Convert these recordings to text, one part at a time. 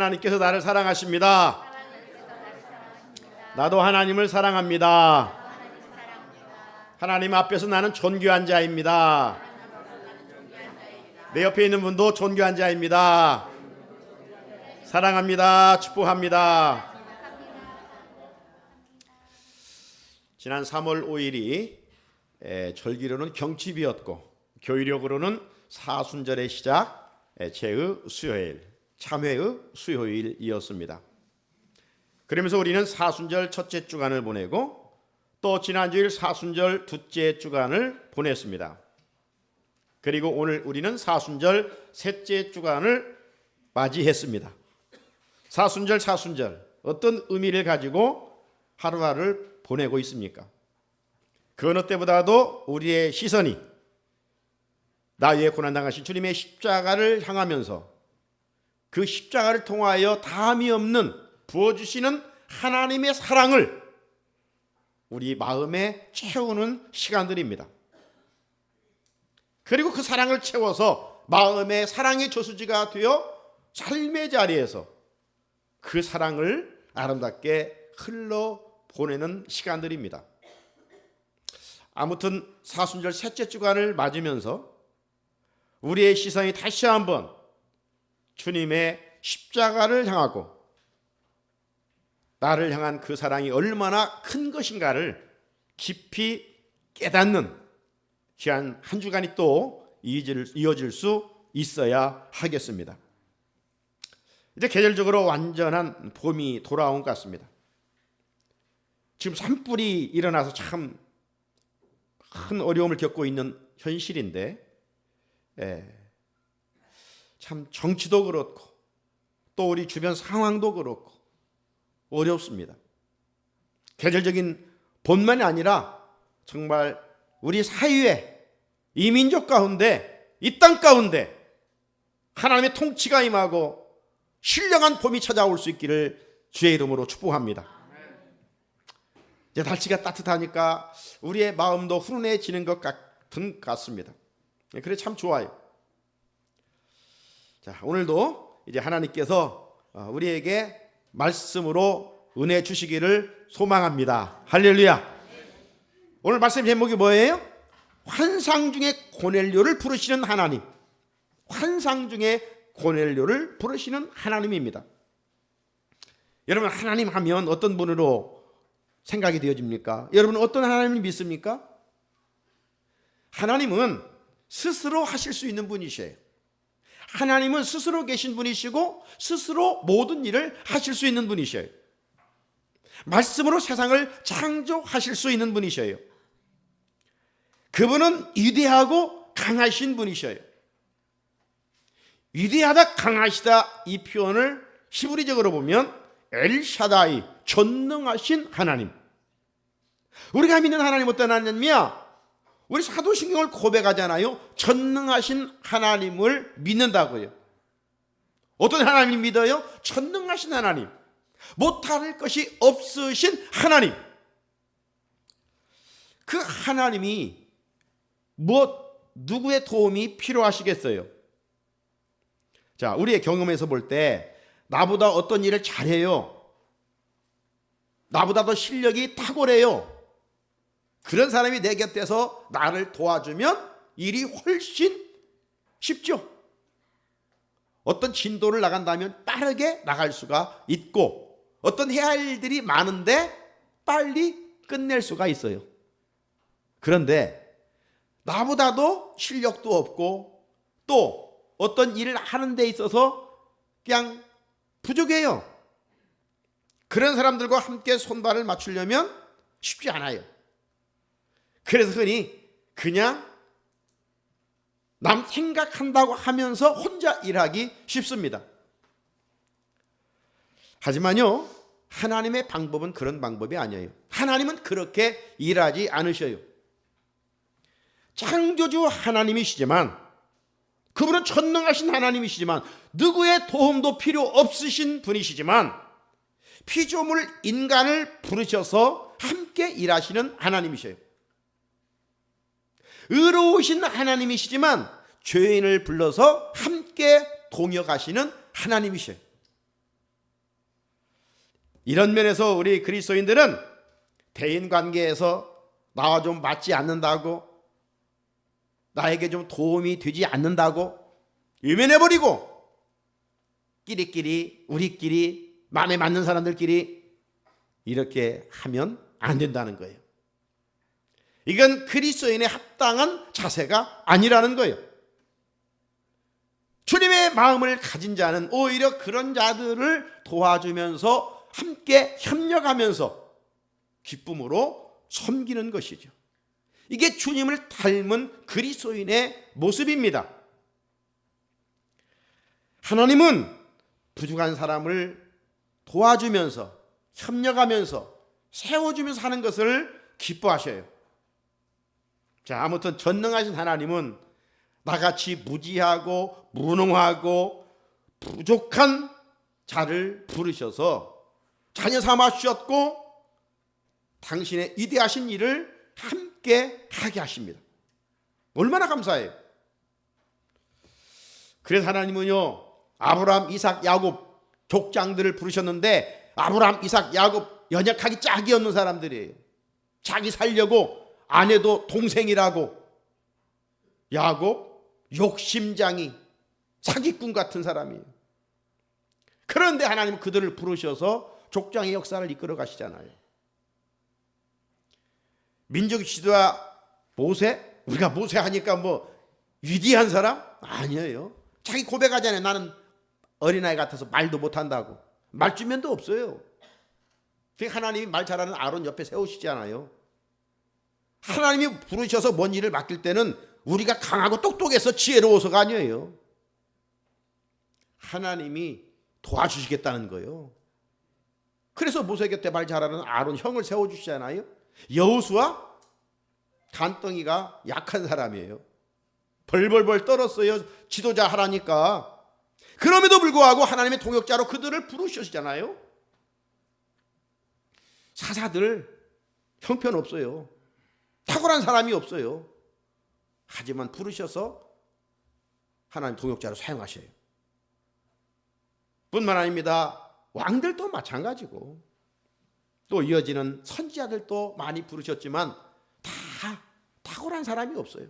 하나님께서 나를 사랑하십니다. 나도 하나님을 사랑합니다. 하나님 앞에서 나는 존귀한 자입니다. 내 옆에 있는 분도 존귀한 자입니다. 사랑합니다. 축복합니다. 지난 3월 5일이 절기로는 경칩이었고 교회력으로는 사순절의 시작, 제의 수요일, 참회의 수요일이었습니다. 그러면서 우리는 사순절 첫째 주간을 보내고 또 지난주일 사순절 둘째 주간을 보냈습니다. 그리고 오늘 우리는 사순절 셋째 주간을 맞이했습니다. 사순절 어떤 의미를 가지고 하루하루를 보내고 있습니까? 그 어느 때보다도 우리의 시선이 나 위에 고난당하신 주님의 십자가를 향하면서 그 십자가를 통하여 다함이 없는 부어주시는 하나님의 사랑을 우리 마음에 채우는 시간들입니다. 그리고 그 사랑을 채워서 마음의 사랑의 저수지가 되어 삶의 자리에서 그 사랑을 아름답게 흘러보내는 시간들입니다. 아무튼 사순절 셋째 주간을 맞으면서 우리의 시선이 다시 한번 주님의 십자가를 향하고 나를 향한 그 사랑이 얼마나 큰 것인가를 깊이 깨닫는 귀한 한 주간이 또 이어질 수 있어야 하겠습니다. 이제 계절적으로 완전한 봄이 돌아온 것 같습니다. 지금 산불이 일어나서 참 큰 어려움을 겪고 있는 현실인데 참 정치도 그렇고 또 우리 주변 상황도 그렇고 어렵습니다. 계절적인 봄만이 아니라 정말 우리 사회에 이 민족 가운데 이 땅 가운데 하나님의 통치가 임하고 신령한 봄이 찾아올 수 있기를 주의 이름으로 축복합니다. 이제 날씨가 따뜻하니까 우리의 마음도 훈훈해지는 것 같습니다. 그래 참 좋아요. 자, 오늘도 이제 하나님께서 우리에게 말씀으로 은혜 주시기를 소망합니다. 할렐루야. 오늘 말씀 제목이 뭐예요? 환상 중에 고넬료를 부르시는 하나님. 환상 중에 고넬료를 부르시는 하나님입니다. 여러분, 하나님 하면 어떤 분으로 생각이 되어집니까? 여러분, 어떤 하나님을 믿습니까? 하나님은 스스로 하실 수 있는 분이셔요. 하나님은 스스로 계신 분이시고 스스로 모든 일을 하실 수 있는 분이셔요. 말씀으로 세상을 창조하실 수 있는 분이셔요. 그분은 위대하고 강하신 분이셔요. 위대하다 강하시다 이 표현을 히브리적으로 보면 엘샤다이, 전능하신 하나님. 우리가 믿는 하나님 어떤 하나님이야? 우리 사도신경을 고백하잖아요. 전능하신 하나님을 믿는다고요. 어떤 하나님 믿어요? 전능하신 하나님, 못할 것이 없으신 하나님. 그 하나님이 누구의 도움이 필요하시겠어요? 자, 우리의 경험에서 볼 때 나보다 어떤 일을 잘해요, 나보다 더 실력이 탁월해요, 그런 사람이 내 곁에서 나를 도와주면 일이 훨씬 쉽죠. 어떤 진도를 나간다면 빠르게 나갈 수가 있고 어떤 해야 할 일들이 많은데 빨리 끝낼 수가 있어요. 그런데 나보다도 실력도 없고 또 어떤 일을 하는 데 있어서 그냥 부족해요. 그런 사람들과 함께 손발을 맞추려면 쉽지 않아요. 그래서 흔히 그냥 남 생각한다고 하면서 혼자 일하기 쉽습니다. 하지만요, 하나님의 방법은 그런 방법이 아니에요. 하나님은 그렇게 일하지 않으셔요. 창조주 하나님이시지만, 그분은 전능하신 하나님이시지만, 누구의 도움도 필요 없으신 분이시지만, 피조물 인간을 부르셔서 함께 일하시는 하나님이셔요. 의로우신 하나님이시지만 죄인을 불러서 함께 동역하시는 하나님이셔요. 이런 면에서 우리 그리스도인들은 대인관계에서 나와 좀 맞지 않는다고, 나에게 좀 도움이 되지 않는다고 외면해버리고 끼리끼리 우리끼리 마음에 맞는 사람들끼리 이렇게 하면 안 된다는 거예요. 이건 그리스도인의 합당한 자세가 아니라는 거예요. 주님의 마음을 가진 자는 오히려 그런 자들을 도와주면서 함께 협력하면서 기쁨으로 섬기는 것이죠. 이게 주님을 닮은 그리스도인의 모습입니다. 하나님은 부족한 사람을 도와주면서 협력하면서 세워주면서 하는 것을 기뻐하셔요. 자, 아무튼 전능하신 하나님은 나같이 무지하고 무능하고 부족한 자를 부르셔서 자녀 삼아 주셨고 당신의 위대하신 일을 함께 하게 하십니다. 얼마나 감사해요. 그래서 하나님은요, 아브라함, 이삭, 야곱 족장들을 부르셨는데 아브라함, 이삭, 야곱 연약하기 짝이 없는 사람들이에요. 자기 살려고 아내도 동생이라고, 야곱 욕심장이 사기꾼 같은 사람이에요. 그런데 하나님은 그들을 부르셔서 족장의 역사를 이끌어 가시잖아요. 민족 지도자 모세, 우리가 모세 하니까 뭐 위대한 사람? 아니에요. 자기 고백하잖아요. 나는 어린아이 같아서 말도 못한다고. 말주면도 없어요. 하나님이 말 잘하는 아론 옆에 세우시잖아요. 하나님이 부르셔서 뭔 일을 맡길 때는 우리가 강하고 똑똑해서 지혜로워서가 아니에요. 하나님이 도와주시겠다는 거예요. 그래서 모세 곁에 말 잘하는 아론 형을 세워주시잖아요. 여호수아 간덩이가 약한 사람이에요. 벌벌벌 떨었어요. 지도자 하라니까. 그럼에도 불구하고 하나님의 동역자로 그들을 부르시잖아요. 사사들 형편없어요. 탁월한 사람이 없어요. 하지만 부르셔서 하나님 동역자로 사용하셔요. 뿐만 아닙니다. 왕들도 마찬가지고 또 이어지는 선지자들도 많이 부르셨지만 다 탁월한 사람이 없어요.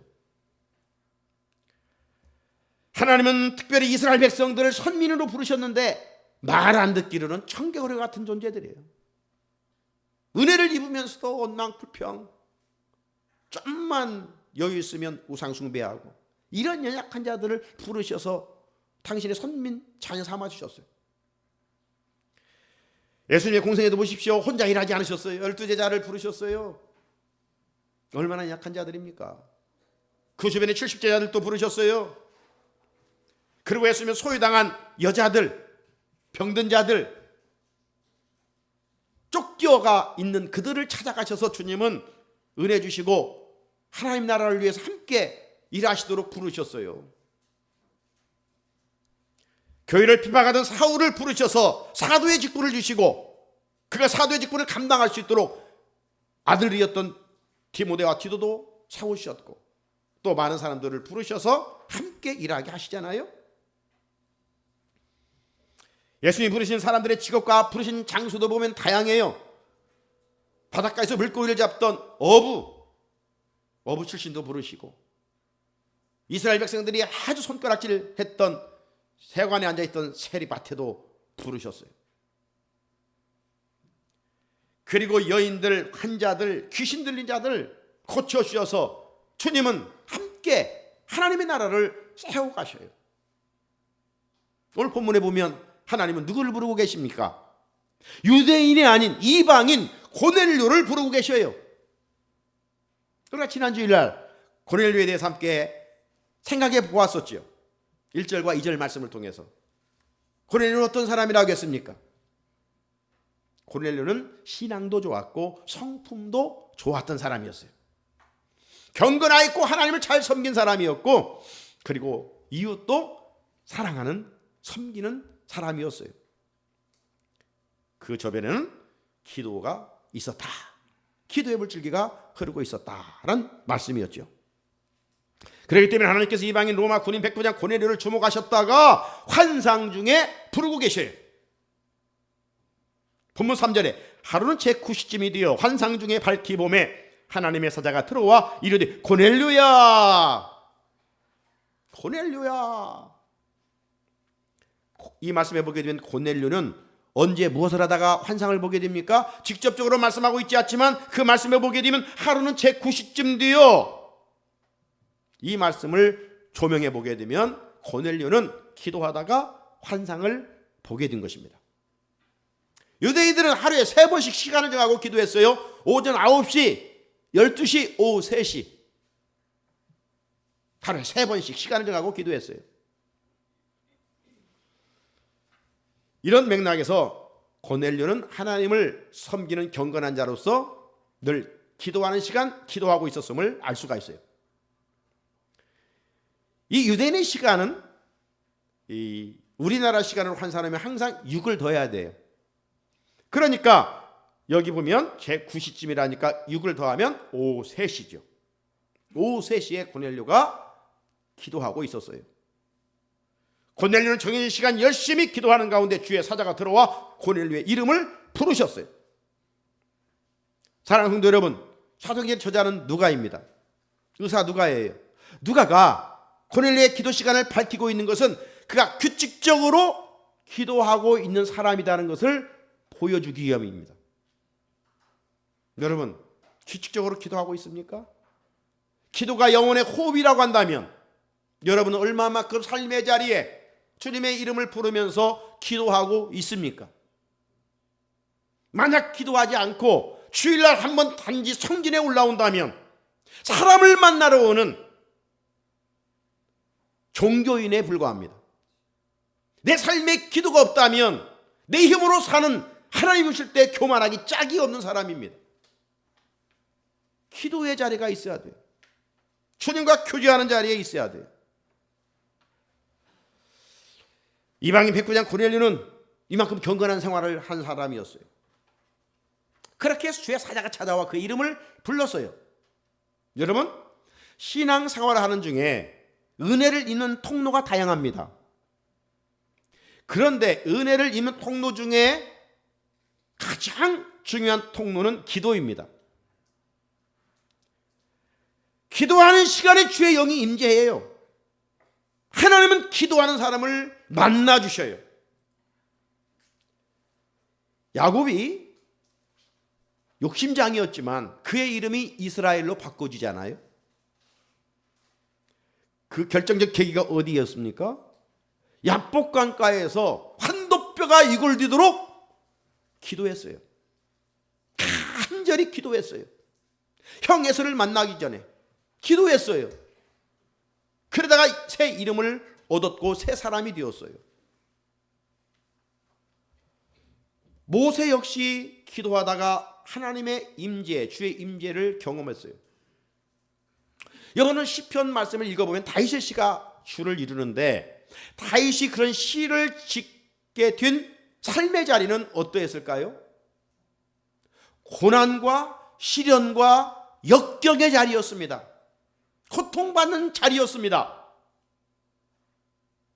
하나님은 특별히 이스라엘 백성들을 선민으로 부르셨는데 말 안 듣기로는 청개구리 같은 존재들이에요. 은혜를 입으면서도 원망불평, 좀만 여유 있으면 우상 숭배하고 이런 연약한 자들을 부르셔서 당신의 선민 자녀 삼아 주셨어요. 예수님의 공생애도 보십시오. 혼자 일하지 않으셨어요. 12제자를 부르셨어요. 얼마나 약한 자들입니까? 그 주변에 70제자들도 부르셨어요. 그리고 예수님은 소유당한 여자들, 병든 자들, 쫓겨가 있는 그들을 찾아가셔서 주님은 은혜 주시고 하나님 나라를 위해서 함께 일하시도록 부르셨어요. 교회를 비방하던 사울을 부르셔서 사도의 직분을 주시고 그가 사도의 직분을 감당할 수 있도록 아들이었던 디모데와 디도도 세우셨고 또 많은 사람들을 부르셔서 함께 일하게 하시잖아요. 예수님이 부르신 사람들의 직업과 부르신 장소도 보면 다양해요. 바닷가에서 물고기를 잡던 어부 출신도 부르시고 이스라엘 백성들이 아주 손가락질 했던 세관에 앉아있던 세리밭에도 부르셨어요. 그리고 여인들, 환자들, 귀신 들린 자들 고쳐주셔서 주님은 함께 하나님의 나라를 세워가셔요. 오늘 본문에 보면 하나님은 누구를 부르고 계십니까? 유대인이 아닌 이방인 고넬료를 부르고 계셔요. 그러나 지난 주일날 고넬료에 대해서 함께 생각해 보았었죠. 1절과 2절 말씀을 통해서. 고넬료는 어떤 사람이라고 했습니까? 고넬료는 신앙도 좋았고 성품도 좋았던 사람이었어요. 경건하였고 하나님을 잘 섬긴 사람이었고 그리고 이웃도 사랑하는 섬기는 사람이었어요. 그 저변에는 기도가 있었다. 기도의 물줄기가 흐르고 있었다라는 말씀이었죠. 그렇기 때문에 하나님께서 이방인 로마 군인 백부장 고넬료를 주목하셨다가 환상 중에 부르고 계셔요. 본문 3절에 하루는 제9시쯤이 되어 환상 중에 밝히 봄에 하나님의 사자가 들어와 이르되 고넬료야, 고넬료야. 이 말씀에 보게 되면 고넬료는 언제 무엇을 하다가 환상을 보게 됩니까? 직접적으로 말씀하고 있지 않지만 그 말씀에 보게 되면 하루는 제9시쯤 되어, 이 말씀을 조명해 보게 되면 고넬료는 기도하다가 환상을 보게 된 것입니다. 유대인들은 하루에 3번씩 시간을 정하고 기도했어요. 오전 9시, 12시, 오후 3시. 하루에 3번씩 시간을 정하고 기도했어요. 이런 맥락에서 고넬료는 하나님을 섬기는 경건한 자로서 늘 기도하는 시간, 기도하고 있었음을 알 수가 있어요. 이 유대인의 시간은 이 우리나라 시간을 환산하면 항상 6을 더해야 돼요. 그러니까 여기 보면 제9시쯤이라니까 6을 더하면 오후 3시죠. 오후 3시에 고넬료가 기도하고 있었어요. 고넬료는 정해진 시간 열심히 기도하는 가운데 주의 사자가 들어와 고넬료의 이름을 부르셨어요. 사랑하는 성도 여러분, 사도행전 저자는 누가입니다. 의사 누가예요. 누가가 고넬료의 기도 시간을 밝히고 있는 것은 그가 규칙적으로 기도하고 있는 사람이라는 것을 보여주기 위함입니다. 여러분, 규칙적으로 기도하고 있습니까? 기도가 영혼의 호흡이라고 한다면 여러분은 얼마만큼 삶의 자리에 주님의 이름을 부르면서 기도하고 있습니까? 만약 기도하지 않고 주일날 한번 단지 성전에 올라온다면 사람을 만나러 오는 종교인에 불과합니다. 내 삶에 기도가 없다면 내 힘으로 사는 하나님 오실 때 교만하기 짝이 없는 사람입니다. 기도의 자리가 있어야 돼요. 주님과 교제하는 자리에 있어야 돼요. 이방인 백부장 고넬료는 이만큼 경건한 생활을 한 사람이었어요. 그렇게 주의 사자가 찾아와 그 이름을 불렀어요. 여러분, 신앙생활을 하는 중에 은혜를 입는 통로가 다양합니다. 그런데 은혜를 입는 통로 중에 가장 중요한 통로는 기도입니다. 기도하는 시간에 주의 영이 임재해요. 하나님은 기도하는 사람을 만나주셔요. 야곱이 욕심장이었지만 그의 이름이 이스라엘로 바꿔지잖아요. 그 결정적 계기가 어디였습니까? 야복강가에서 환도뼈가 이골되도록 기도했어요. 간절히 기도했어요. 형 에서를 만나기 전에 기도했어요. 그러다가 새 이름을 얻었고 새 사람이 되었어요. 모세 역시 기도하다가 하나님의 임재, 주의 임재를 경험했어요. 여러분은 시편 말씀을 읽어보면 다윗의 시가 주를 이루는데 다윗이 그런 시를 짓게 된 삶의 자리는 어떠했을까요? 고난과 시련과 역경의 자리였습니다. 고통받는 자리였습니다.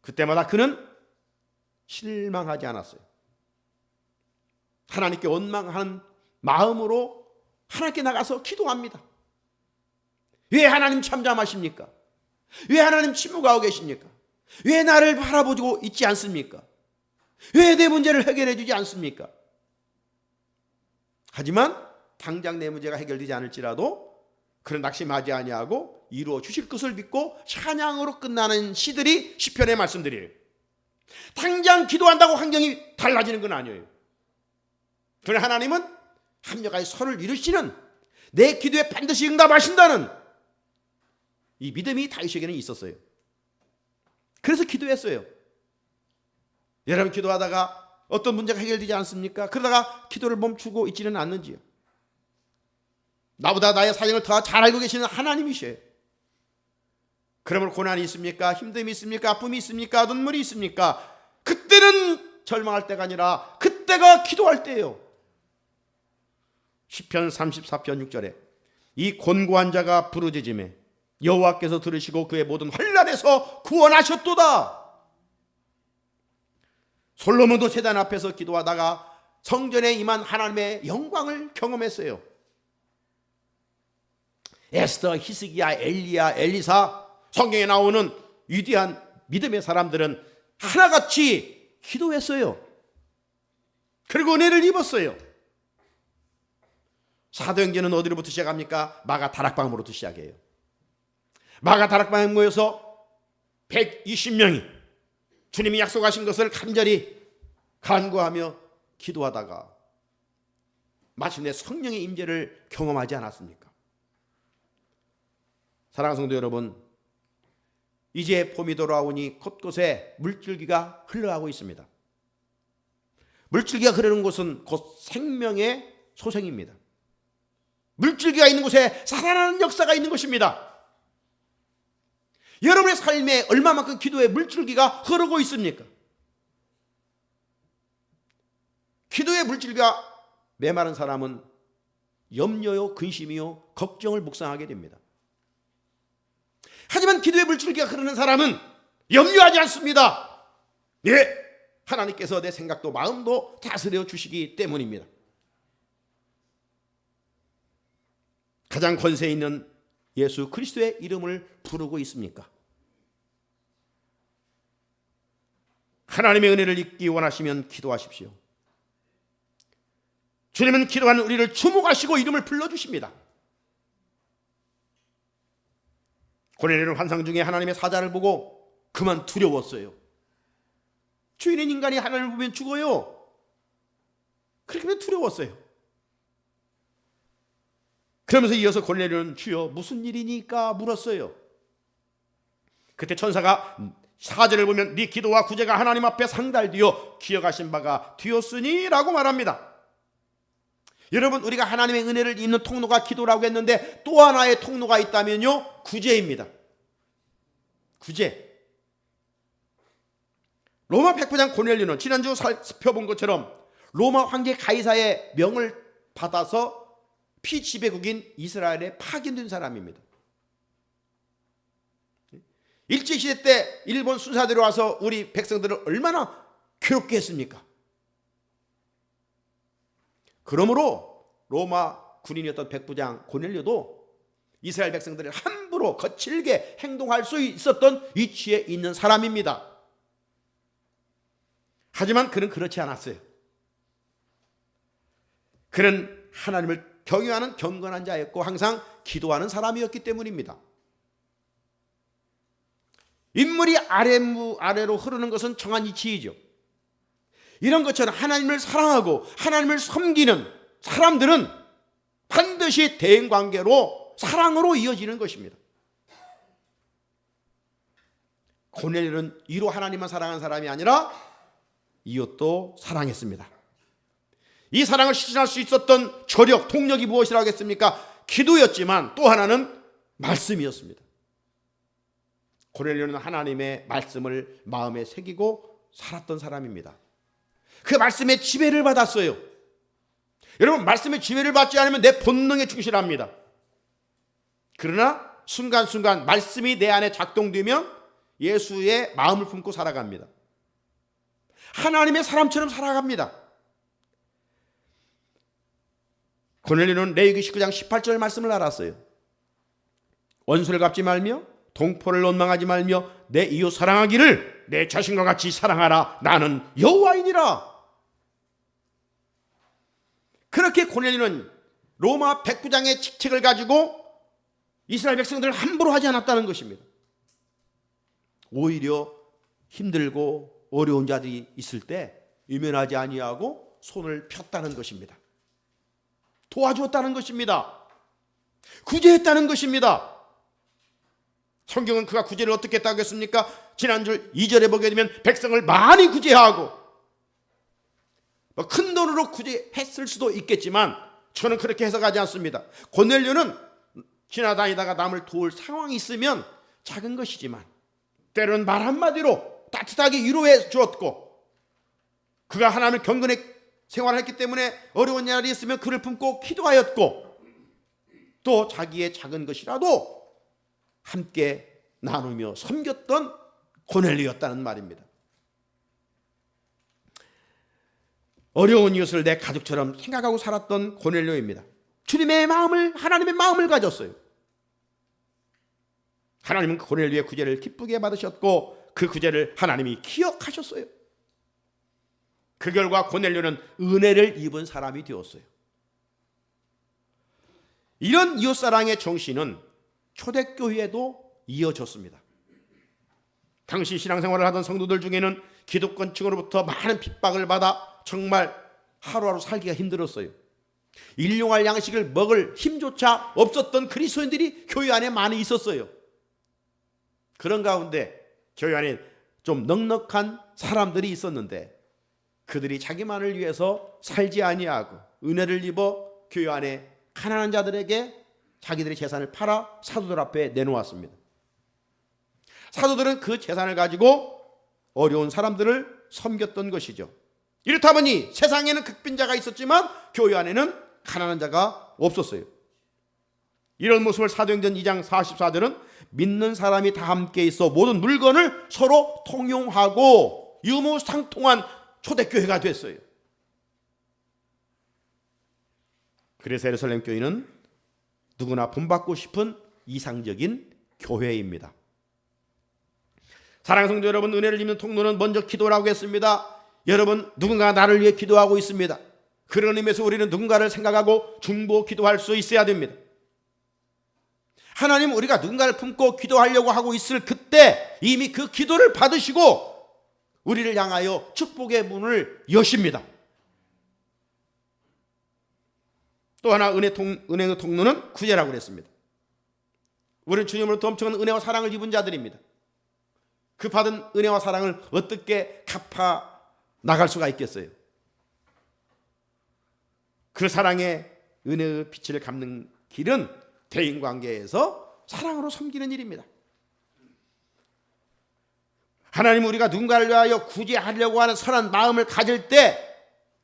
그때마다 그는 실망하지 않았어요. 하나님께 원망하는 마음으로 하나님께 나가서 기도합니다. 왜 하나님 잠잠하십니까? 왜 하나님 침묵하고 계십니까? 왜 나를 바라보고 있지 않습니까? 왜 내 문제를 해결해 주지 않습니까? 하지만 당장 내 문제가 해결되지 않을지라도 그런 낙심하지 아니하고 이루어 주실 것을 믿고 찬양으로 끝나는 시들이 시편의 말씀들이에요. 당장 기도한다고 환경이 달라지는 건 아니에요. 그러나 하나님은 합력하여 선을 이루시는, 내 기도에 반드시 응답하신다는 이 믿음이 다윗에게는 있었어요. 그래서 기도했어요. 여러분, 기도하다가 어떤 문제가 해결되지 않습니까? 그러다가 기도를 멈추고 있지는 않는지요? 나보다 나의 사정을 더 잘 알고 계시는 하나님이셔요. 그러면 고난이 있습니까? 힘듦이 있습니까? 아픔이 있습니까? 눈물이 있습니까? 그때는 절망할 때가 아니라 그때가 기도할 때예요. 시편 34편 6절에 이 곤고한 자가 부르짖음에 여호와께서 들으시고 그의 모든 환난에서 구원하셨도다. 솔로몬도 제단 앞에서 기도하다가 성전에 임한 하나님의 영광을 경험했어요. 에스더, 히스기야, 엘리야, 엘리사, 성경에 나오는 위대한 믿음의 사람들은 하나같이 기도했어요. 그리고 은혜를 입었어요. 사도행전은 어디로부터 시작합니까? 마가 다락방으로부터 시작해요. 마가 다락방에 모여서 120명이 주님이 약속하신 것을 간절히 간구하며 기도하다가 마침내 성령의 임재를 경험하지 않았습니까? 사랑하는 성도 여러분, 이제 봄이 돌아오니 곳곳에 물줄기가 흘러가고 있습니다. 물줄기가 흐르는 곳은 곧 생명의 소생입니다. 물줄기가 있는 곳에 살아나는 역사가 있는 것입니다. 여러분의 삶에 얼마만큼 기도의 물줄기가 흐르고 있습니까? 기도의 물줄기가 메마른 사람은 염려요, 근심이요, 걱정을 묵상하게 됩니다. 하지만 기도의 물줄기가 흐르는 사람은 염려하지 않습니다. 예, 하나님께서 내 생각도 마음도 다스려 주시기 때문입니다. 가장 권세 있는 예수 그리스도의 이름을 부르고 있습니까? 하나님의 은혜를 입기 원하시면 기도하십시오. 주님은 기도하는 우리를 주목하시고 이름을 불러주십니다. 고넬료는 환상 중에 하나님의 사자를 보고 그만 두려웠어요. 주인인 인간이 하나님을 보면 죽어요. 그렇게 두려웠어요. 그러면서 이어서 고넬료는 주여 무슨 일이니까 물었어요. 그때 천사가 사자를 보면 네 기도와 구제가 하나님 앞에 상달되어 기억하신 바가 되었으니 라고 말합니다. 여러분, 우리가 하나님의 은혜를 입는 통로가 기도라고 했는데 또 하나의 통로가 있다면요, 구제입니다. 구제. 로마 백부장 고넬료는 지난주 살펴본 것처럼 로마 황제 가이사의 명을 받아서 피지배국인 이스라엘에 파견된 사람입니다. 일제시대 때 일본 순사들이 와서 우리 백성들을 얼마나 괴롭게 했습니까? 그러므로 로마 군인이었던 백부장 고넬료도 이스라엘 백성들을 함부로 거칠게 행동할 수 있었던 위치에 있는 사람입니다. 하지만 그는 그렇지 않았어요. 그는 하나님을 경외하는 경건한 자였고 항상 기도하는 사람이었기 때문입니다. 인물이 아래로 흐르는 것은 정한 이치이죠. 이런 것처럼 하나님을 사랑하고 하나님을 섬기는 사람들은 반드시 대인관계로 사랑으로 이어지는 것입니다. 고넬료는 이로 하나님만 사랑한 사람이 아니라 이웃도 사랑했습니다. 이 사랑을 실천할 수 있었던 조력, 동력이 무엇이라고 했습니까? 기도였지만 또 하나는 말씀이었습니다. 고넬료는 하나님의 말씀을 마음에 새기고 살았던 사람입니다. 그 말씀의 지배를 받았어요. 여러분, 말씀의 지배를 받지 않으면 내 본능에 충실합니다. 그러나 순간순간 말씀이 내 안에 작동되면 예수의 마음을 품고 살아갑니다. 하나님의 사람처럼 살아갑니다. 고넬료는 레위기 19장 18절 말씀을 알았어요. 원수를 갚지 말며 동포를 원망하지 말며 내 이웃 사랑하기를 내 자신과 같이 사랑하라. 나는 여호와이니라. 그렇게 고넬료는 로마 백부장의 직책을 가지고 이스라엘 백성들을 함부로 하지 않았다는 것입니다. 오히려 힘들고 어려운 자들이 있을 때 유면하지 아니하고 손을 폈다는 것입니다. 도와주었다는 것입니다. 구제했다는 것입니다. 성경은 그가 구제를 어떻게 했다고 했습니까? 지난주 2절에 보게 되면 백성을 많이 구제하고 큰 돈으로 구제했을 수도 있겠지만 저는 그렇게 해석하지 않습니다. 고넬료는 지나다니다가 남을 도울 상황이 있으면 작은 것이지만 때로는 말 한마디로 따뜻하게 위로해 주었고, 그가 하나님을 경건히 생활했기 때문에 어려운 날이 있으면 그를 품고 기도하였고, 또 자기의 작은 것이라도 함께 나누며 섬겼던 고넬료였다는 말입니다. 어려운 이웃을 내 가족처럼 생각하고 살았던 고넬료입니다. 주님의 마음을, 하나님의 마음을 가졌어요. 하나님은 고넬료의 구제를 기쁘게 받으셨고 그 구제를 하나님이 기억하셨어요. 그 결과 고넬료는 은혜를 입은 사람이 되었어요. 이런 이웃사랑의 정신은 초대교회에도 이어졌습니다. 당시 신앙생활을 하던 성도들 중에는 기득권층으로부터 많은 핍박을 받아 정말 하루하루 살기가 힘들었어요. 일용할 양식을 먹을 힘조차 없었던 그리스도인들이 교회 안에 많이 있었어요. 그런 가운데 교회 안에 좀 넉넉한 사람들이 있었는데 그들이 자기만을 위해서 살지 아니하고 은혜를 입어 교회 안에 가난한 자들에게 자기들의 재산을 팔아 사도들 앞에 내놓았습니다. 사도들은 그 재산을 가지고 어려운 사람들을 섬겼던 것이죠. 이렇다 보니 세상에는 극빈자가 있었지만 교회 안에는 가난한 자가 없었어요. 이런 모습을 사도행전 2장 44절은 믿는 사람이 다 함께 있어 모든 물건을 서로 통용하고 유무상통한 초대교회가 됐어요. 그래서 예루살렘 교회는 누구나 본받고 싶은 이상적인 교회입니다. 사랑하는 성도 여러분, 은혜를 입는 통로는 먼저 기도라고 했습니다. 여러분, 누군가 나를 위해 기도하고 있습니다. 그런 의미에서 우리는 누군가를 생각하고 중보 기도할 수 있어야 됩니다. 하나님, 우리가 누군가를 품고 기도하려고 하고 있을 그때 이미 그 기도를 받으시고 우리를 향하여 축복의 문을 여십니다. 또 하나 은혜의 통로는 구제라고 그랬습니다. 우리는 주님으로부터 엄청난 은혜와 사랑을 입은 자들입니다. 그 받은 은혜와 사랑을 어떻게 갚아 나갈 수가 있겠어요? 그 사랑의 은혜의 빛을 갚는 길은 대인관계에서 사랑으로 섬기는 일입니다. 하나님, 우리가 누군가를 위하여 구제하려고 하는 선한 마음을 가질 때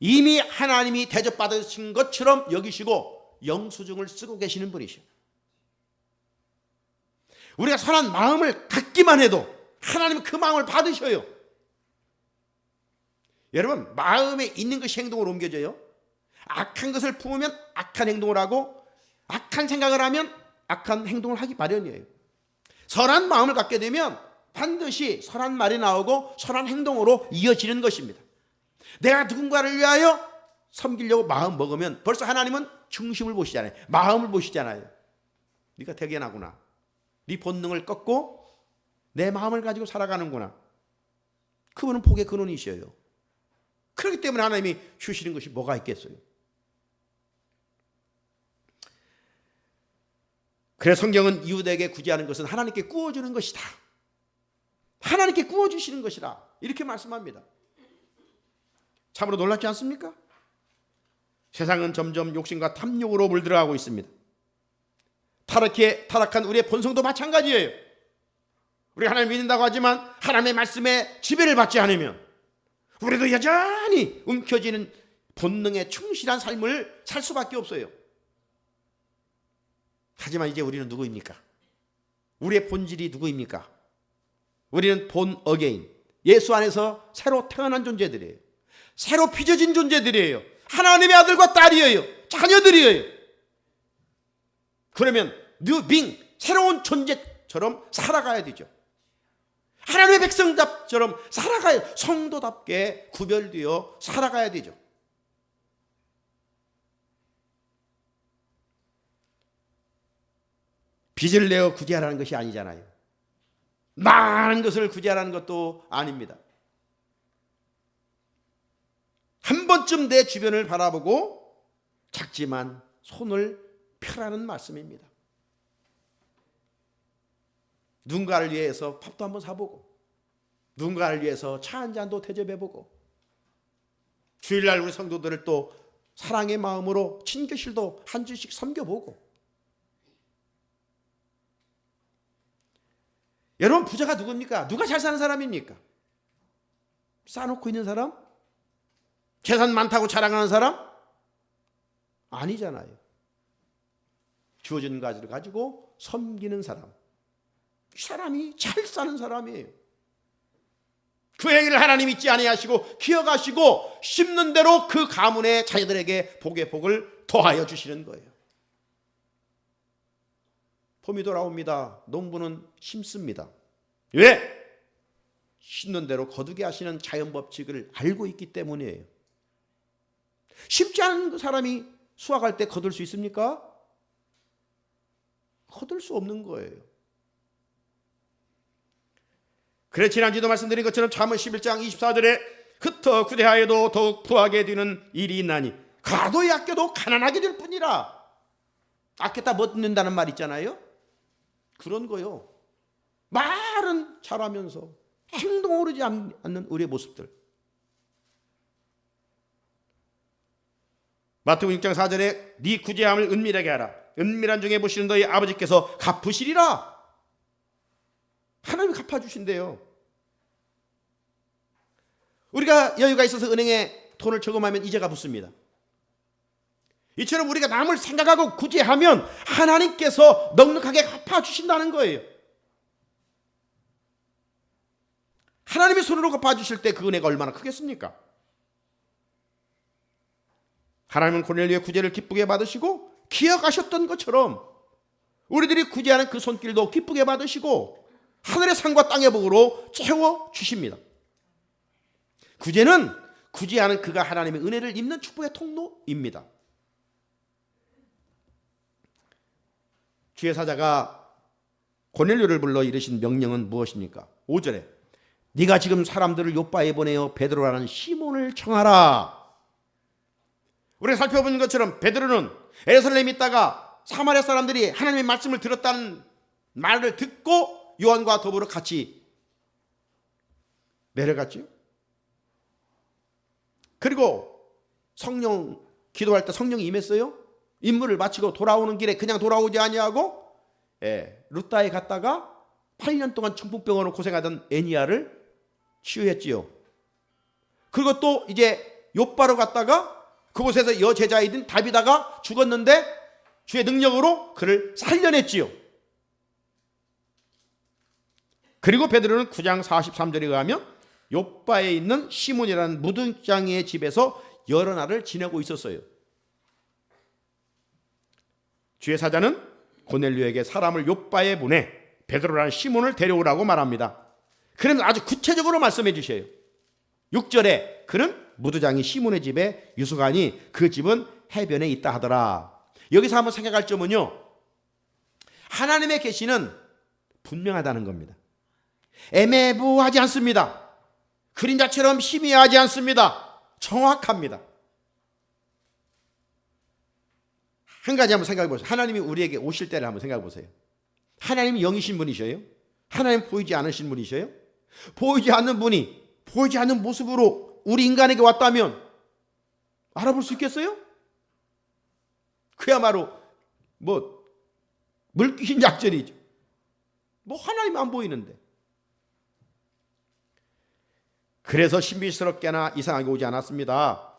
이미 하나님이 대접받으신 것처럼 여기시고 영수증을 쓰고 계시는 분이시오. 우리가 선한 마음을 갖기만 해도 하나님은 그 마음을 받으셔요. 여러분, 마음에 있는 것이 행동으로 옮겨져요. 악한 것을 품으면 악한 행동을 하고 악한 생각을 하면 악한 행동을 하기 마련이에요. 선한 마음을 갖게 되면 반드시 선한 말이 나오고 선한 행동으로 이어지는 것입니다. 내가 누군가를 위하여 섬기려고 마음 먹으면 벌써 하나님은 중심을 보시잖아요. 마음을 보시잖아요. 네가 대견하구나. 네 본능을 꺾고 내 마음을 가지고 살아가는구나. 그분은 복의 근원이셔요. 그렇기 때문에 하나님이 주시는 것이 뭐가 있겠어요? 그래서 성경은 이웃에게 구제하는 것은 하나님께 구워주는 것이다. 하나님께 구워주시는 것이다. 이렇게 말씀합니다. 참으로 놀랍지 않습니까? 세상은 점점 욕심과 탐욕으로 물들어가고 있습니다. 타락한 우리의 본성도 마찬가지예요. 우리가 하나님을 믿는다고 하지만 하나님의 말씀에 지배를 받지 않으면 우리도 여전히 움켜쥐는 본능에 충실한 삶을 살 수밖에 없어요. 하지만 이제 우리는 누구입니까? 우리의 본질이 누구입니까? 우리는 본 어게인, 예수 안에서 새로 태어난 존재들이에요. 새로 빚어진 존재들이에요. 하나님의 아들과 딸이에요. 자녀들이에요. 그러면 뉴빙, 새로운 존재처럼 살아가야 되죠. 하나님의 백성답처럼 살아가야, 성도답게 구별되어 살아가야 되죠. 빚을 내어 구제하라는 것이 아니잖아요. 많은 것을 구제하라는 것도 아닙니다. 한 번쯤 내 주변을 바라보고 작지만 손을 펴라는 말씀입니다. 누군가를 위해서 밥도 한번 사보고 누군가를 위해서 차 한 잔도 대접해보고 주일날 우리 성도들을 또 사랑의 마음으로 친교실도 한 주씩 섬겨보고. 여러분, 부자가 누굽니까? 누가 잘 사는 사람입니까? 쌓아놓고 있는 사람? 재산 많다고 자랑하는 사람? 아니잖아요. 주어진 가지를 가지고 섬기는 사람. 이 사람이 잘 사는 사람이에요. 그 행위를 하나님 잊지 아니하시고 기억하시고 심는 대로 그 가문의 자녀들에게 복의 복을 더하여 주시는 거예요. 봄이 돌아옵니다. 농부는 심습니다. 왜? 심는 대로 거두게 하시는 자연 법칙을 알고 있기 때문이에요. 심지 않은 사람이 수확할 때 거둘 수 있습니까? 거둘 수 없는 거예요. 그래 지난주도 말씀드린 것처럼 잠언 11장 24절에 흩어 구대하여도 더욱 부하게 되는 일이 있나니 가도 아껴도 가난하게 될 뿐이라. 아꼈다 못 듣는다는 말 있잖아요. 그런 거요. 말은 잘하면서 행동을 오르지 않는 우리의 모습들. 마태복음 6장 4절에 네 구제함을 은밀하게 하라. 은밀한 중에 보시는 너희 아버지께서 갚으시리라. 하나님이 갚아주신대요. 우리가 여유가 있어서 은행에 돈을 저금하면 이자가 붙습니다. 이처럼 우리가 남을 생각하고 구제하면 하나님께서 넉넉하게 갚아주신다는 거예요. 하나님의 손으로 갚아주실 때 그 은혜가 얼마나 크겠습니까? 하나님은 고넬료의 구제를 기쁘게 받으시고 기억하셨던 것처럼 우리들이 구제하는 그 손길도 기쁘게 받으시고 하늘의 상과 땅의 복으로 채워주십니다. 구제는 구제하는 그가 하나님의 은혜를 입는 축복의 통로입니다. 주의 사자가 고넬료를 불러 이르신 명령은 무엇입니까? 5절에 네가 지금 사람들을 요바에 보내어 베드로라는 시몬을 청하라. 우리가 살펴본 것처럼 베드로는 예루살렘에 있다가 사마리아 사람들이 하나님의 말씀을 들었다는 말을 듣고 요한과 더불어 같이 내려갔죠. 그리고 성령 기도할 때 성령이 임했어요. 임무를 마치고 돌아오는 길에 그냥 돌아오지 아니하고 루다에 갔다가 8년 동안 청풍병으로 고생하던 애니야를 치유했지요. 그리고 또 이제 요바로 갔다가 그곳에서 여제자이던 다비다가 죽었는데 주의 능력으로 그를 살려냈지요. 그리고 베드로는 9장 43절에 의하면 요바에 있는 시몬이라는 무등장이의 집에서 여러 날을 지내고 있었어요. 주의 사자는 고넬료에게 사람을 요바에 보내 베드로라는 시몬을 데려오라고 말합니다. 그는 아주 구체적으로 말씀해 주셔요. 6절에 그는 무두장이 시몬의 집에 유숙하니 그 집은 해변에 있다 하더라. 여기서 한번 생각할 점은요, 하나님의 계시는 분명하다는 겁니다. 애매모호하지 않습니다. 그림자처럼 희미하지 않습니다. 정확합니다. 한 가지 한번 생각해 보세요. 하나님이 우리에게 오실 때를 한번 생각해 보세요. 하나님이 영이신 분이셔요? 하나님 보이지 않으신 분이셔요? 보이지 않는 분이 보이지 않는 모습으로 우리 인간에게 왔다면 알아볼 수 있겠어요? 그야말로 물귀신 작전이죠. 하나님 안 보이는데. 그래서 신비스럽게나 이상하게 오지 않았습니다.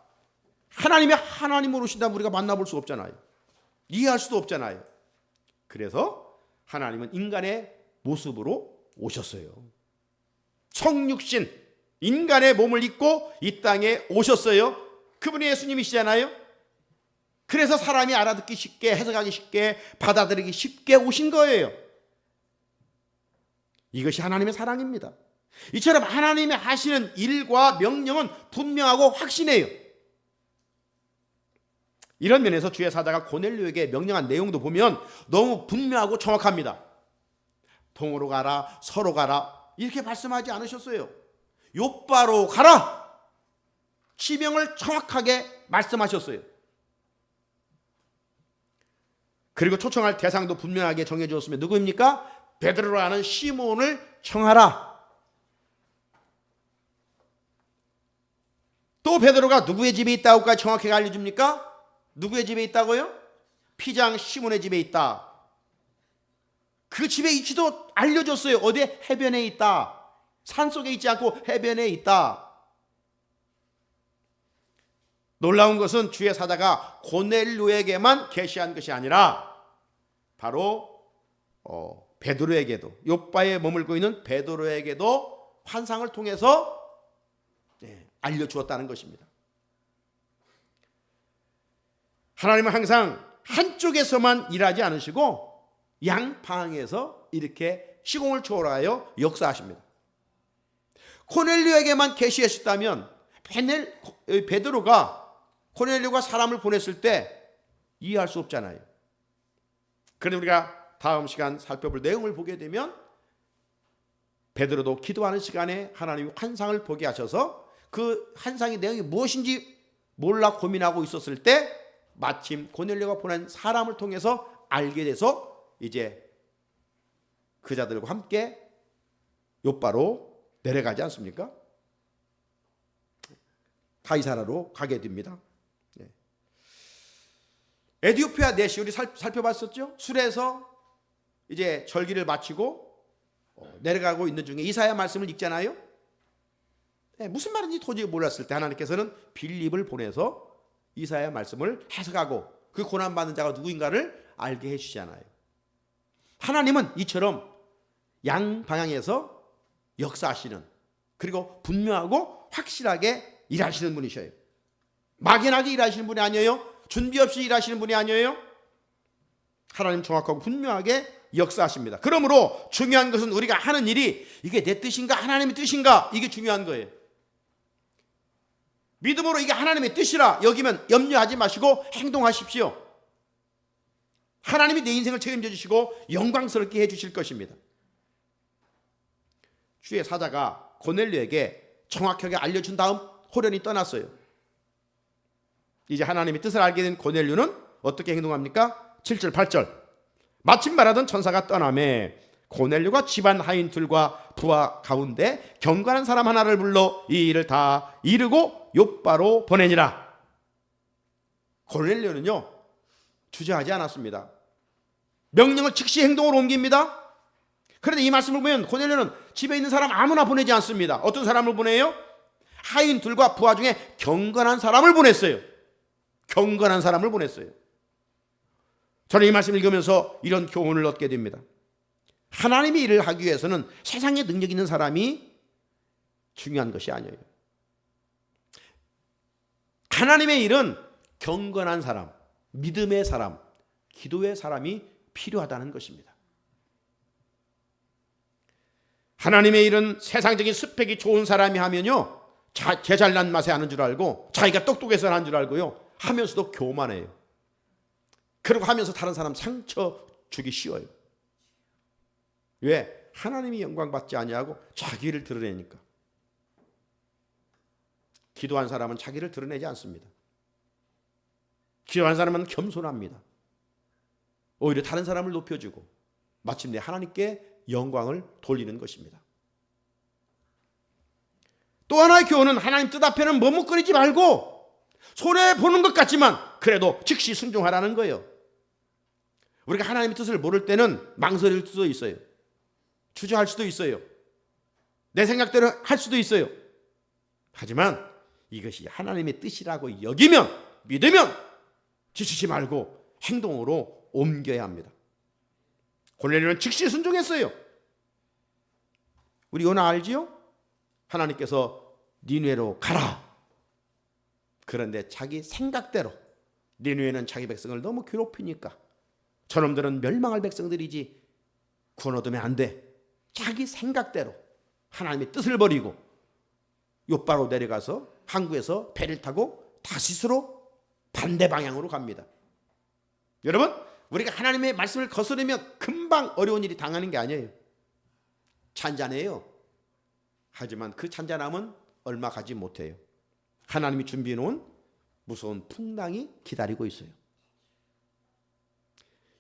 하나님이 하나님으로 오신다면 우리가 만나볼 수 없잖아요. 이해할 수도 없잖아요. 그래서 하나님은 인간의 모습으로 오셨어요. 성육신, 인간의 몸을 입고 이 땅에 오셨어요. 그분이 예수님이시잖아요. 그래서 사람이 알아듣기 쉽게, 해석하기 쉽게, 받아들이기 쉽게 오신 거예요. 이것이 하나님의 사랑입니다. 이처럼 하나님이 하시는 일과 명령은 분명하고 확신해요. 이런 면에서 주의 사자가 고넬료에게 명령한 내용도 보면 너무 분명하고 정확합니다. 동으로 가라, 서로 가라 이렇게 말씀하지 않으셨어요. 요바로 가라, 지명을 정확하게 말씀하셨어요. 그리고 초청할 대상도 분명하게 정해주었으면 누구입니까? 베드로라는 시몬을 청하라. 또 베드로가 누구의 집에 있다고까지 정확하게 알려줍니까? 누구의 집에 있다고요? 피장 시몬의 집에 있다. 그 집의 위치도 알려줬어요. 어디에? 해변에 있다. 산속에 있지 않고 해변에 있다. 놀라운 것은 주의 사자가 고넬료에게만 계시한 것이 아니라 바로 베드로에게도, 요바에 머물고 있는 베드로에게도 환상을 통해서 알려주었다는 것입니다. 하나님은 항상 한쪽에서만 일하지 않으시고 양방향에서 이렇게 시공을 초월하여 역사하십니다. 코넬료에게만 계시했다면 베드로가 코넬료가 사람을 보냈을 때 이해할 수 없잖아요. 그런데 우리가 다음 시간 살펴볼 내용을 보게 되면 베드로도 기도하는 시간에 하나님이 환상을 보게 하셔서 그 환상의 내용이 무엇인지 몰라 고민하고 있었을 때 마침 고넬료가 보낸 사람을 통해서 알게 돼서 이제 그 자들과 함께 욥바로 내려가지 않습니까? 가이사라로 가게 됩니다. 에디오피아 내시 우리 살펴봤었죠? 술에서 이제 절기를 마치고 내려가고 있는 중에 이사야 말씀을 읽잖아요. 무슨 말인지 도저히 몰랐을 때 하나님께서는 빌립을 보내서 이사야 말씀을 해석하고 그 고난받는 자가 누구인가를 알게 해주시잖아요. 하나님은 이처럼 양방향에서 역사하시는, 그리고 분명하고 확실하게 일하시는 분이셔요. 막연하게 일하시는 분이 아니에요. 준비 없이 일하시는 분이 아니에요. 하나님 정확하고 분명하게 역사하십니다. 그러므로 중요한 것은 우리가 하는 일이 이게 내 뜻인가 하나님의 뜻인가, 이게 중요한 거예요. 믿음으로 이게 하나님의 뜻이라 여기면 염려하지 마시고 행동하십시오. 하나님이 내 인생을 책임져 주시고 영광스럽게 해 주실 것입니다. 주의 사자가 고넬료에게 정확하게 알려준 다음 호련히 떠났어요. 이제 하나님의 뜻을 알게 된 고넬료는 어떻게 행동합니까? 7절 8절 마침 말하던 천사가 떠나매 고넬료가 집안 하인들과 부하 가운데 경건한 사람 하나를 불러 이 일을 다 이루고 욥바로 보내니라. 고넬료는요 주저하지 않았습니다. 명령을 즉시 행동으로 옮깁니다. 그런데 이 말씀을 보면 고넬료는 집에 있는 사람 아무나 보내지 않습니다. 어떤 사람을 보내요? 하인들과 부하 중에 경건한 사람을 보냈어요. 경건한 사람을 보냈어요. 저는 이 말씀을 읽으면서 이런 교훈을 얻게 됩니다. 하나님의 일을 하기 위해서는 세상에 능력 있는 사람이 중요한 것이 아니에요. 하나님의 일은 경건한 사람, 믿음의 사람, 기도의 사람이 필요하다는 것입니다. 하나님의 일은 세상적인 스펙이 좋은 사람이 하면요 제 잘난 맛에 하는 줄 알고 자기가 똑똑해서 하는 줄 알고요 하면서도 교만해요. 그리고 하면서 다른 사람 상처 주기 쉬워요. 왜? 하나님이 영광 받지 아니하고 자기를 드러내니까. 기도한 사람은 자기를 드러내지 않습니다. 기도한 사람은 겸손합니다. 오히려 다른 사람을 높여주고 마침내 하나님께 영광을 돌리는 것입니다. 또 하나의 교훈은 하나님 뜻 앞에는 머뭇거리지 말고 손해보는 것 같지만 그래도 즉시 순종하라는 거예요. 우리가 하나님의 뜻을 모를 때는 망설일 수도 있어요. 주저할 수도 있어요. 내 생각대로 할 수도 있어요. 하지만 이것이 하나님의 뜻이라고 여기면, 믿으면 지치지 말고 행동으로 옮겨야 합니다. 고넬료는 즉시 순종했어요. 우리 요나 알지요? 하나님께서 니느웨로 가라. 그런데 자기 생각대로, 니느웨는 자기 백성을 너무 괴롭히니까 저놈들은 멸망할 백성들이지 구원 얻으면 안 돼. 자기 생각대로 하나님의 뜻을 버리고 욥바로 내려가서 항구에서 배를 타고 다시스로 반대 방향으로 갑니다. 여러분, 우리가 하나님의 말씀을 거스르면 금방 어려운 일이 당하는 게 아니에요. 잔잔해요. 하지만 그 잔잔함은 얼마 가지 못해요. 하나님이 준비해 놓은 무서운 풍랑이 기다리고 있어요.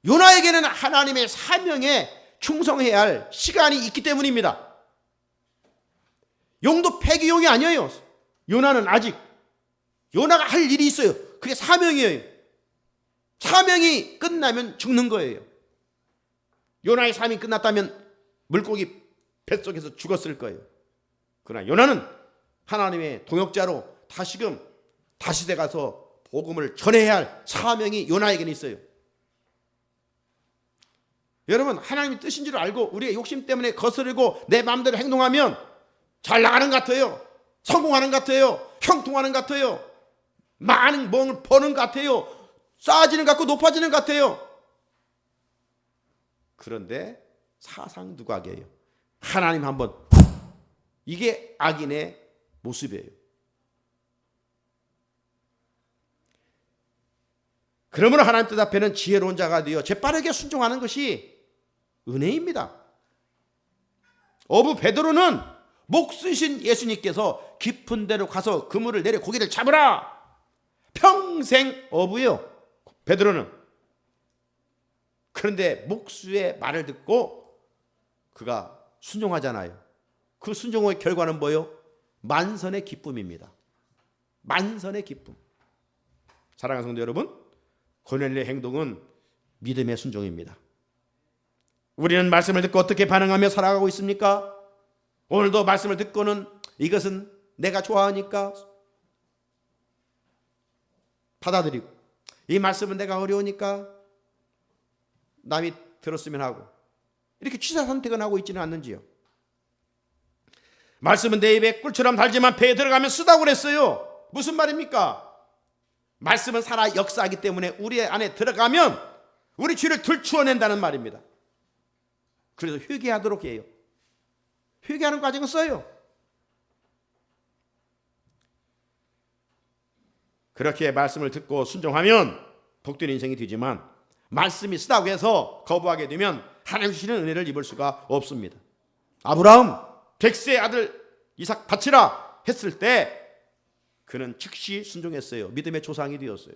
요나에게는 하나님의 사명에 충성해야 할 시간이 있기 때문입니다. 용도 폐기용이 아니에요. 요나는 아직 요나가 할 일이 있어요. 그게 사명이에요. 사명이 끝나면 죽는 거예요. 요나의 삶이 끝났다면 물고기 뱃속에서 죽었을 거예요. 그러나 요나는 하나님의 동역자로 다시금 다시대 가서 복음을 전해야 할 사명이 요나에게는 있어요. 여러분, 하나님의 뜻인 줄 알고 우리의 욕심 때문에 거스르고 내 마음대로 행동하면 잘 나가는 것 같아요. 성공하는 것 같아요. 형통하는 것 같아요. 많은 뭘 버는 것 같아요. 쌓아지는 것 같고 높아지는 것 같아요. 그런데 사상 누각이에요. 하나님 한번 이게 악인의 모습이에요. 그러므로 하나님 뜻 앞에는 지혜로운 자가 되어 재빠르게 순종하는 것이 은혜입니다. 어부 베드로는 목수신 예수님께서 깊은 데로 가서 그물을 내려 고기를 잡으라. 평생 어부예요, 베드로는. 그런데 목수의 말을 듣고 그가 순종하잖아요. 그 순종의 결과는 뭐예요? 만선의 기쁨입니다. 만선의 기쁨. 사랑하는 성도 여러분, 고넬료의 행동은 믿음의 순종입니다. 우리는 말씀을 듣고 어떻게 반응하며 살아가고 있습니까? 오늘도 말씀을 듣고는 이것은 내가 좋아하니까 받아들이고, 이 말씀은 내가 어려우니까 남이 들었으면 하고, 이렇게 취사 선택은 하고 있지는 않는지요? 말씀은 내 입에 꿀처럼 달지만 배에 들어가면 쓰다고 그랬어요. 무슨 말입니까? 말씀은 살아 역사하기 때문에 우리 안에 들어가면 우리 죄를 들추어낸다는 말입니다. 그래서 회개하도록 해요. 회개하는 과정을 써요. 그렇게 말씀을 듣고 순종하면 복된 인생이 되지만, 말씀이 쓰다고 해서 거부하게 되면 하나님 주시는 은혜를 입을 수가 없습니다. 아브라함 100세의 아들 이삭 바치라 했을 때 그는 즉시 순종했어요. 믿음의 조상이 되었어요.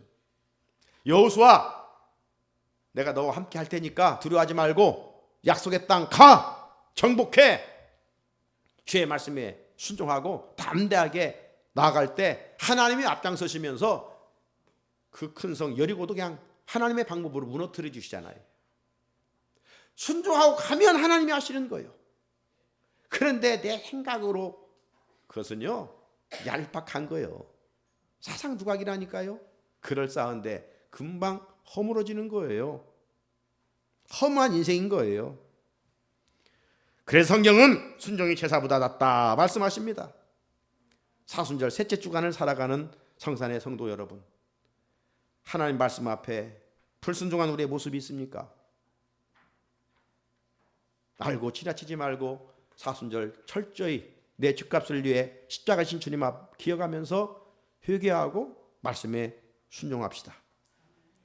여호수아, 내가 너와 함께 할 테니까 두려워하지 말고 약속의 땅 가, 정복해. 주의 말씀에 순종하고 담대하게 나아갈 때 하나님이 앞장서시면서 그 큰 성 여리고도 그냥 하나님의 방법으로 무너뜨려 주시잖아요. 순종하고 가면 하나님이 하시는 거예요. 그런데 내 생각으로 그것은요, 얄팍한 거예요. 사상 누각이라니까요. 그럴싸한데 금방 허물어지는 거예요. 허무한 인생인 거예요. 그래서 성경은 순종이 제사보다 낫다 말씀하십니다. 사순절 셋째 주간을 살아가는 성산의 성도 여러분, 하나님 말씀 앞에 불순종한 우리의 모습이 있습니까? 알고 지나치지 말고 사순절 철저히 내 죄값을 위해 십자가 신 주님 앞 기억하면서 회개하고 말씀에 순종합시다.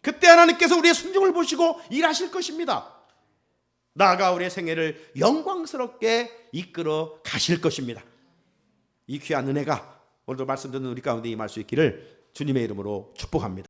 그때 하나님께서 우리의 순종을 보시고 일하실 것입니다. 나아가 우리의 생애를 영광스럽게 이끌어 가실 것입니다. 이 귀한 은혜가 오늘도 말씀 듣는 우리 가운데 임할 수 있기를 주님의 이름으로 축복합니다.